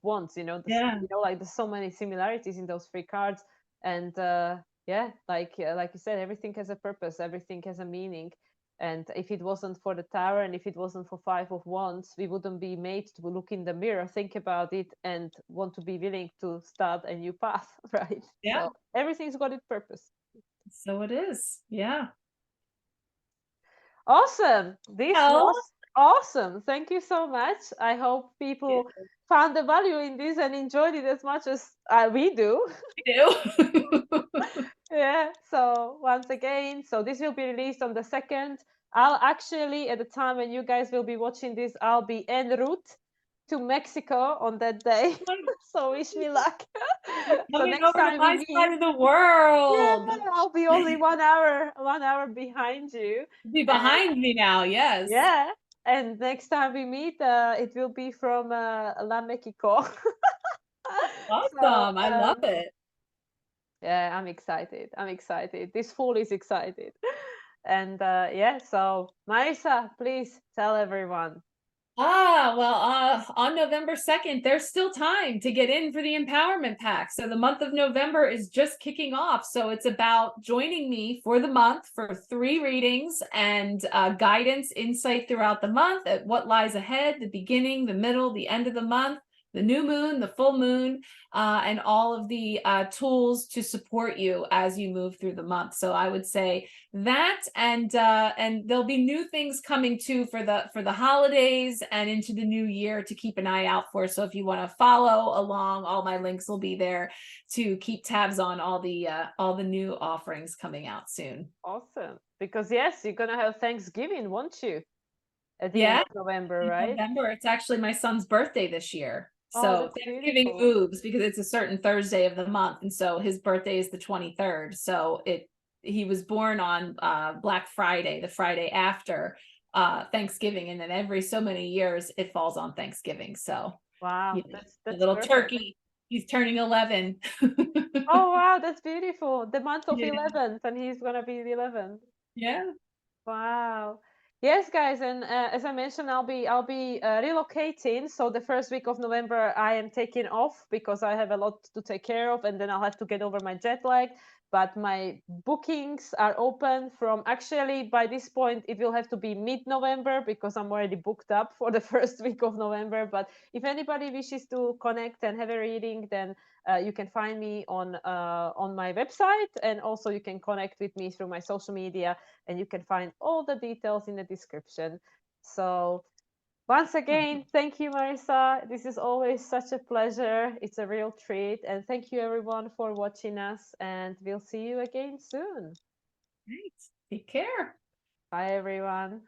wands. You know, you know, like there's so many similarities in those 3 cards. And yeah, like you said, everything has a purpose, everything has a meaning. And if it wasn't for the tower and if it wasn't for 5 of wands, we wouldn't be made to look in the mirror, think about it, and want to be willing to start a new path, right? Yeah. So everything's got its purpose. So it is. Yeah. Awesome. This was awesome. Thank you so much. I hope people found the value in this and enjoyed it as much as we do. We do. Yeah. So once again, so this will be released on the 2nd. I'll actually, at the time when you guys will be watching this, I'll be en route to Mexico on that day. So wish me luck. So next time we meet, side of the world. yeah, I'll be only 1 hour behind you. Be behind me now. Yes. Yeah. And next time we meet, it will be from La Mexico. Awesome. So, I love it. Yeah, I'm excited. I'm excited. This fool is excited. And yeah, so Marissa, please tell everyone. On November 2nd, there's still time to get in for the empowerment pack. So the month of November is just kicking off. So it's about joining me for the month for 3 readings and guidance, insight throughout the month at what lies ahead, the beginning, the middle, the end of the month, the new moon, the full moon, and all of the tools to support you as you move through the month. So I would say that, and there'll be new things coming too for the holidays and into the new year to keep an eye out for. So if you want to follow along, all my links will be there to keep tabs on all the new offerings coming out soon. Awesome. Because yes, you're gonna have Thanksgiving, won't you? At the end Yeah, of November, in right? November. It's actually my son's birthday this year. Oh, So that's Thanksgiving beautiful. moves because it's a certain Thursday of the month. And so his birthday is the 23rd. So he was born on Black Friday, the Friday after Thanksgiving. And then every so many years it falls on Thanksgiving. So Wow, you know, the that's little perfect. turkey, he's turning 11. Oh wow, that's beautiful. The month of Yeah. 11th, and he's gonna be the 11th. Yeah. Wow. Yes, guys, and as I mentioned, I'll be relocating. So the first week of November, I am taking off because I have a lot to take care of, and then I'll have to get over my jet lag. But my bookings are open from actually by this point it will have to be mid-November because I'm already booked up for the first week of November. But if anybody wishes to connect and have a reading, then you can find me on my website, and also you can connect with me through my social media, and you can find all the details in the description. So once again, thank you, Marissa. This is always such a pleasure. It's a real treat. And thank you, everyone, for watching us. And we'll see you again soon. Great. Take care. Bye, everyone.